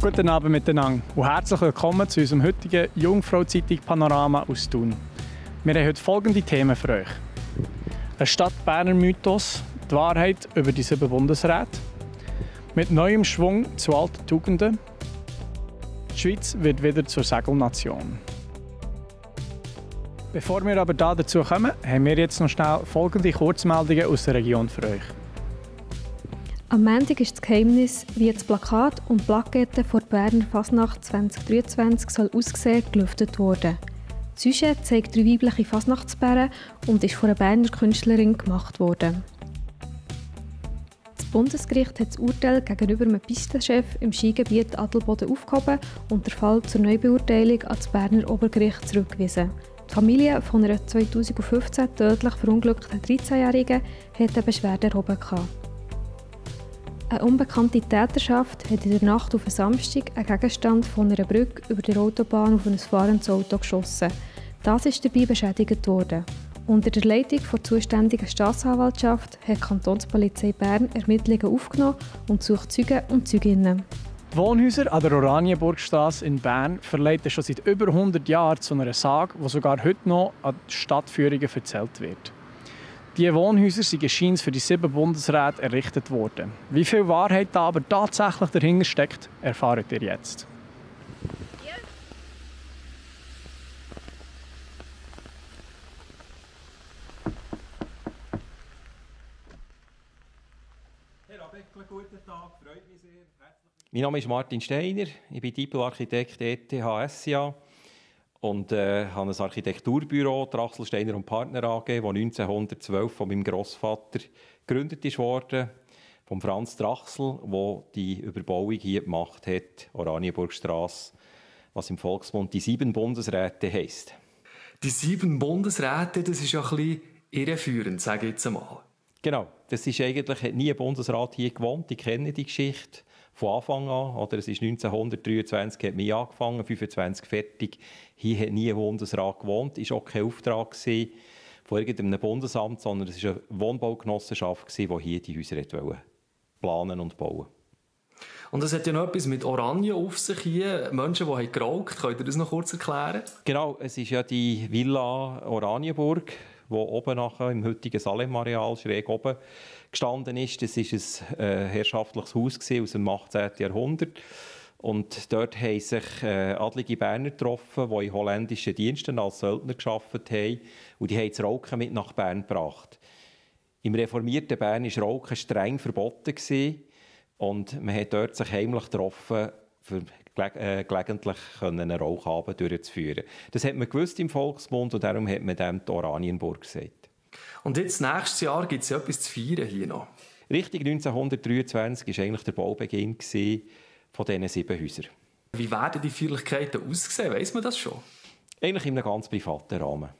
Guten Abend miteinander und herzlich willkommen zu unserem heutigen Jungfrau-Zeitung Panorama aus Thun. Wir haben heute folgende Themen für euch. Ein Stadt-Berner Mythos, die Wahrheit über die 7 Bundesräte, mit neuem Schwung zu alten Tugenden, die Schweiz wird wieder zur Segelnation. Bevor wir aber dazu kommen, haben wir jetzt noch schnell folgende Kurzmeldungen aus der Region für euch. Am Montag ist das Geheimnis, wie das Plakat und Plakette vor der Berner Fasnacht 2023 soll aussehen, gelüftet worden. Das Sujet zeigt 3 weibliche Fasnachtsbären und ist von einer Berner Künstlerin gemacht worden. Das Bundesgericht hat das Urteil gegenüber einem Pistenchef im Skigebiet Adelboden aufgehoben und den Fall zur Neubeurteilung an das Berner Obergericht zurückgewiesen. Die Familie von einer 2015 tödlich verunglückten 13-Jährigen hat eine Beschwerde erhoben. Eine unbekannte Täterschaft hat in der Nacht auf einen Samstag einen Gegenstand von einer Brücke über die Autobahn auf ein fahrendes Auto geschossen. Das ist dabei beschädigt worden. Unter der Leitung der zuständigen Staatsanwaltschaft hat die Kantonspolizei Bern Ermittlungen aufgenommen und sucht Zeugen und Zeuginnen. Die Wohnhäuser an der Oranienburgstrasse in Bern verleiten schon seit über 100 Jahren zu einer Sage, die sogar heute noch an Stadtführungen erzählt wird. Diese Wohnhäuser sind scheinbar für die 7 Bundesräte errichtet worden. Wie viel Wahrheit da aber tatsächlich dahinter steckt, erfahrt ihr jetzt. Herr Abeckler, guten Tag, freut mich sehr. Mein Name ist Martin Steiner, ich bin Diplom-Architekt ETH-SIA und habe ein Architekturbüro, Drachsel Steiner und Partner AG, das 1912 von meinem Grossvater gegründet wurde, von Franz Drachsel, der die Überbauung hier gemacht hat, Oranienburgstrasse, was im Volksmund die 7 Bundesräte heisst. Die 7 Bundesräte, das ist ja ein bisschen irreführend, sage ich jetzt einmal. Genau, das ist eigentlich, hat nie ein Bundesrat hier gewohnt, ich kenne die Geschichte von Anfang an, oder es ist 1923 hat mich angefangen, 25 fertig. Hier hat nie ein Bundesrat gewohnt, es war auch kein Auftrag von irgendeinem Bundesamt, sondern es war eine Wohnbaugenossenschaft, die hier die Häuser planen und bauen. Und es hat ja noch etwas mit Oranien auf sich hier, Menschen, die haben geraucht. Könnt ihr das noch kurz erklären? Genau, es ist ja die Villa Oranienburg, die oben nachher im heutigen Salem-Areal schräg oben gestanden ist. Das war ein herrschaftliches Haus aus dem 18. Jahrhundert. Und dort haben sich adlige Berner getroffen, die in holländischen Diensten als Söldner gearbeitet haben. Und die haben das Rauchen mit nach Bern gebracht. Im reformierten Bern war Rauchen streng verboten. Und man hat dort sich heimlich getroffen, für gelegentlich einen Rauchabend durchzuführen. Das hat man gewusst im Volksmund und darum hat man dem die Oranienburg gesagt. Und jetzt, nächstes Jahr, gibt es ja etwas zu feiern hier noch. Richtig 1923 war eigentlich der Baubeginn von diesen 7 Häusern. Wie werden die Feierlichkeiten aussehen? Weiss man das schon? Eigentlich in einem ganz privaten Rahmen.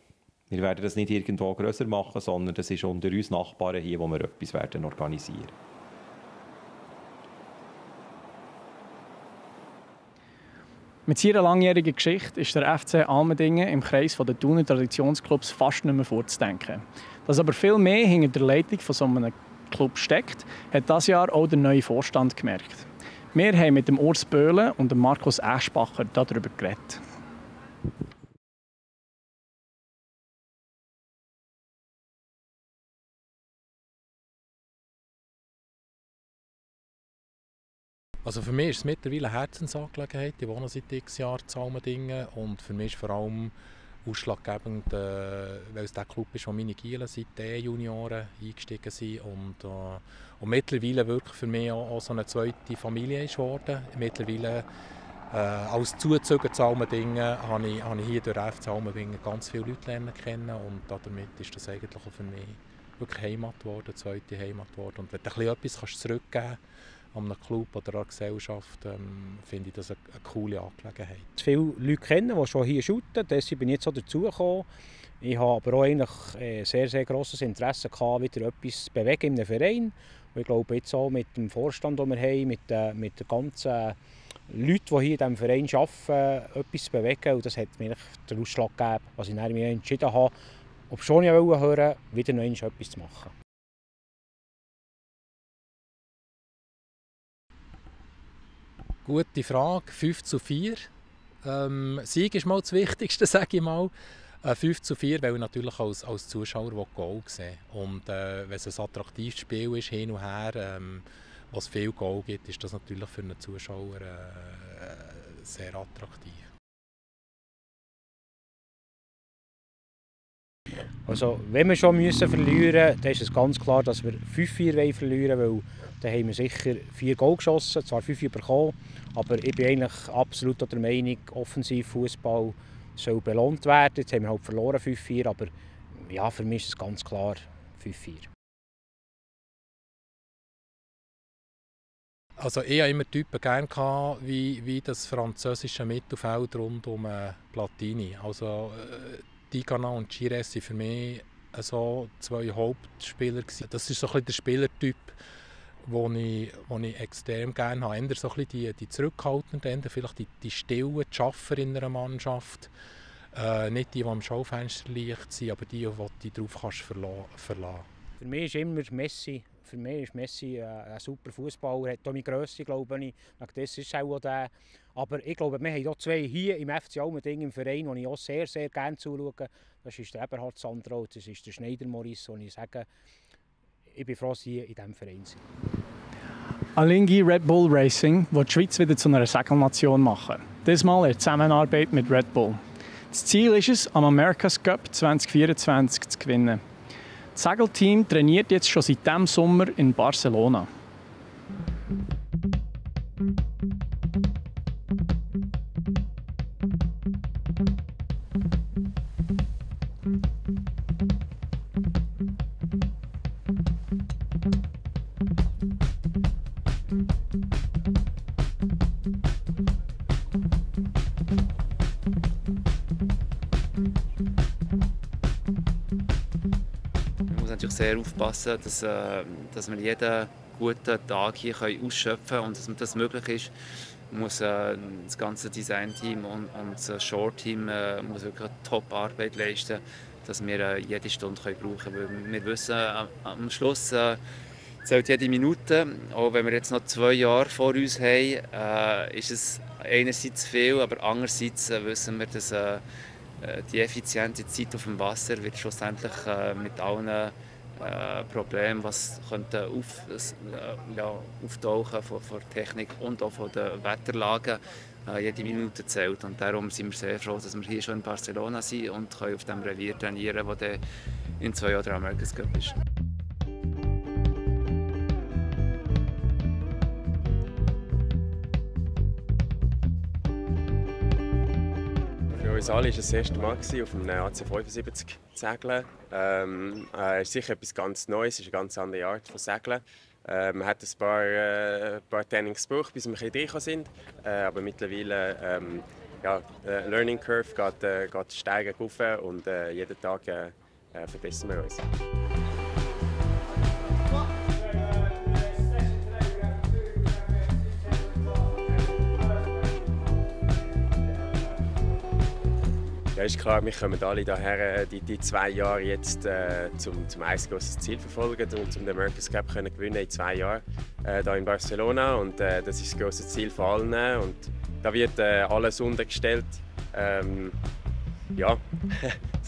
Wir werden das nicht irgendwo grösser machen, sondern das ist unter uns Nachbarn hier, wo wir etwas organisieren werden. Mit seiner langjährigen Geschichte ist der FC Almendingen im Kreis der Thuner Traditionsclubs fast nicht mehr vorzudenken. Dass aber viel mehr hinter der Leitung von so einem Club steckt, hat dieses Jahr auch der neue Vorstand gemerkt. Wir haben mit dem Urs Böhle und dem Markus Eschbacher darüber geredet. Also für mich ist es mittlerweile eine Herzensangelegenheit. Ich wohne seit x Jahren in Almendingen und für mich ist vor allem ausschlaggebend, weil es der Club ist, wo meine Gielen seit den Junioren eingestiegen sind und mittlerweile wirklich für mich auch so eine zweite Familie ist geworden. Mittlerweile als Zuzüger zu Almendingen habe ich hier durch den FC Almendingen ganz viele Leute lernen kennen und damit ist das eigentlich auch für mich wirklich Heimat geworden, zweite Heimat geworden. Und wenn du etwas zurückgeben kannst, an einem Club oder einer Gesellschaft, finde ich das eine coole Angelegenheit. Viele Leute kennen, die schon hier shooten, deshalb bin ich jetzt so dazugekommen. Ich habe aber auch eigentlich sehr, sehr grosses Interesse gehabt, wieder etwas zu bewegen in einem Verein. Und ich glaube jetzt auch mit dem Vorstand, den wir haben, mit den ganzen Leuten, die hier in diesem Verein arbeiten, etwas zu bewegen. Und das hat mir den Ausschlag gegeben, was ich dann entschieden habe, ob schon ich hören, wieder noch etwas zu machen. Gute Frage. 5:4. Sieg ist mal das Wichtigste, sage ich mal. 5:4, weil ich natürlich als Zuschauer Goal sehen will. Und wenn es ein attraktives Spiel ist, hin und her, was viel Goal gibt, ist das natürlich für einen Zuschauer sehr attraktiv. Also, wenn wir schon verlieren müssen, dann ist es ganz klar, dass wir 5:4 verlieren wollen, weil dann haben wir sicher 4 Goal geschossen, zwar 5 bekommen, aber ich bin eigentlich absolut der Meinung, Offensivfußball soll belohnt werden. Jetzt haben wir halt verloren 5:4, aber ja, für mich ist es ganz klar 5:4. Also ich hatte immer Typen gerne wie das französische Mittelfeld rund um Platini. Also Tigana und Gires waren für mich so 2 Hauptspieler. Das ist so ein bisschen der Spielertyp, den ich extrem gerne habe. Eher so ein bisschen die Zurückhaltenden, vielleicht die Stillen, die Schaffer in einer Mannschaft. Nicht die am Schaufensterlicht sind, aber die du darauf kannst verlassen. Für mich ist immer Messi. Für mich ist Messi ein super Fußballer. Er hat auch meine Grösse, glaube ich. Das ist auch der. Aber ich glaube, wir haben hier 2 hier im FC Almendingen im Verein, die ich auch sehr, sehr gerne zuschaue. Das ist der Eberhard Sandro, das ist der Schneider Maurice, und ich sage, ich bin froh, dass sie in diesem Verein sind. Alinghi Red Bull Racing will die Schweiz wieder zu einer Segelnation machen. Diesmal in Zusammenarbeit mit Red Bull. Das Ziel ist es, am America's Cup 2024 zu gewinnen. Das Segelteam trainiert jetzt schon seit diesem Sommer in Barcelona. Sehr aufpassen, dass wir jeden guten Tag hier ausschöpfen können und dass das möglich ist, muss das ganze Designteam und das Short-Team muss wirklich Top-Arbeit leisten, dass wir jede Stunde brauchen können. Weil wir wissen, am Schluss zählt jede Minute. Auch wenn wir jetzt noch 2 Jahre vor uns haben, ist es einerseits viel, aber andererseits wissen wir, dass die effiziente Zeit auf dem Wasser wird schlussendlich mit allen Probleme, was könnte auftauchen von der Technik und auch von den Wetterlagen, jede Minute zählt. Und darum sind wir sehr froh, dass wir hier schon in Barcelona sind und können auf dem Revier trainieren, das dann in 2 Jahren der America's Cup ist. Für uns alle war es das erste Mal auf einem AC75 zu segeln. Es ist sicher etwas ganz Neues, es ist eine ganz andere Art von Segeln. Man hat ein paar Trainings gebraucht, bis wir drin sind. Aber mittlerweile Learning Curve geht steigend rauf und jeden Tag verbessern wir uns. Ja, ist klar, wir kommen alle hierher, die 2 Jahre jetzt zum ein grosses Ziel verfolgen und zum den America's Cup können gewinnen in 2 Jahren hier in Barcelona. Und das ist das grosse Ziel von allen. Und da wird alles untergestellt. Ja,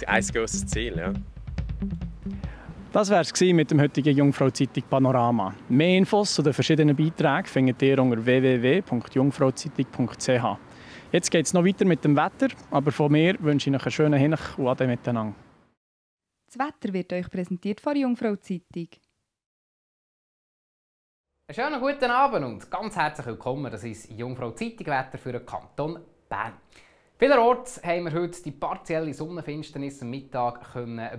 ein grosses Ziel. Ja. Das war es mit dem heutigen Jungfrau-Zeitung Panorama. Mehr Infos zu den verschiedenen Beiträgen findet ihr unter www.jungfrauzeitung.ch. Jetzt geht es noch weiter mit dem Wetter, aber von mir wünsche ich euch einen schönen Hinch und Ade miteinander. Das Wetter wird euch präsentiert von der Jungfrau-Zeitung. Einen schönen guten Abend und ganz herzlich willkommen. Das ist Jungfrau-Zeitung-Wetter für den Kanton Bern. Vielerorts haben wir heute die partielle Sonnenfinsternis am Mittag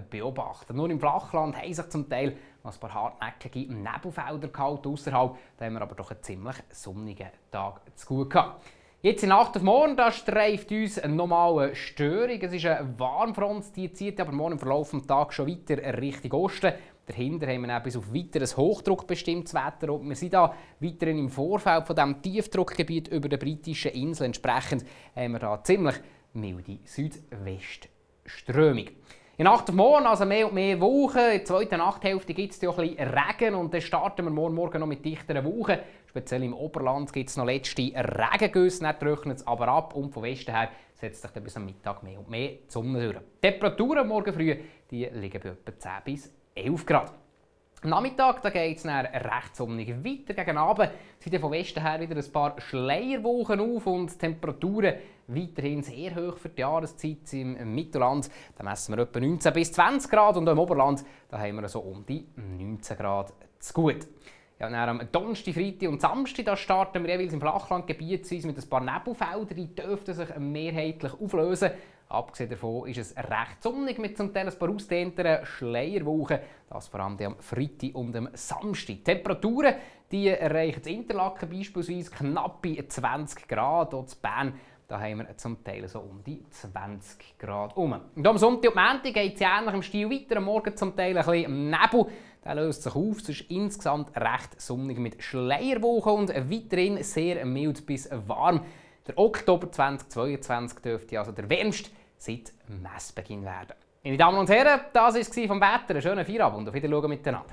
beobachten. Nur im Flachland haben sich zum Teil noch ein paar hartnäckige Nebelfelder gehalten. Ausserhalb haben wir aber doch einen ziemlich sonnigen Tag zu gut gehabt. Jetzt in Nacht auf morgen, da streift uns nochmal eine Störung. Es ist eine Warmfront, die zieht aber morgen im Verlauf des Tages schon weiter Richtung Osten. Dahinter haben wir auch bis auf weiteres Hochdruck bestimmtes Wetter. Und wir sind da weiterhin im Vorfeld von diesem Tiefdruckgebiet über der britischen Insel. Entsprechend haben wir da ziemlich milde Südwestströmung. In Nacht auf morgen, also mehr und mehr Wolken. In der zweiten Nachthälfte gibt es auch ein bisschen Regen und dann starten wir morgen noch mit dichteren Wolken. Speziell im Oberland gibt es noch letzte Regengüsse, nicht trocknet es aber ab und von Westen her setzt sich dann bis am Mittag mehr und mehr die Sonne durch. Die Temperaturen morgen früh die liegen bei etwa 10 bis 11 Grad. Am Nachmittag geht es dann recht sonnig weiter. Gegen Abend sind von Westen her wieder ein paar Schleierwolken auf und die Temperaturen weiterhin sehr hoch für die Jahreszeit. Im Mittelland da messen wir etwa 19 bis 20 Grad und im Oberland da haben wir so um die 19 Grad zu gut. Ja, dann am Donnerstag, Freitag und Samstag da starten wir jeweils im Flachlandgebiet mit ein paar Nebelfeldern. Die dürften sich mehrheitlich auflösen. Abgesehen davon ist es recht sonnig mit zum Teil ein paar ausdehnteren Schleierwolken. Das vor allem am Freitag und am Samstag. Die Temperaturen die erreichen in Interlaken beispielsweise knappe 20 Grad. Auch in Bern da haben wir zum Teil so um die 20 Grad herum. Und am Sonntag und Montag geht es ähnlich im Stil weiter. Am Morgen zum Teil ein bisschen Nebel. Der löst sich auf. Es ist insgesamt recht sonnig mit Schleierwolken und weiterhin sehr mild bis warm. Der Oktober 2022 dürfte also der wärmste seit Messbeginn werden. Meine Damen und Herren, das war es vom Wetter. Einen schönen Feierabend und auf Wiedersehen miteinander.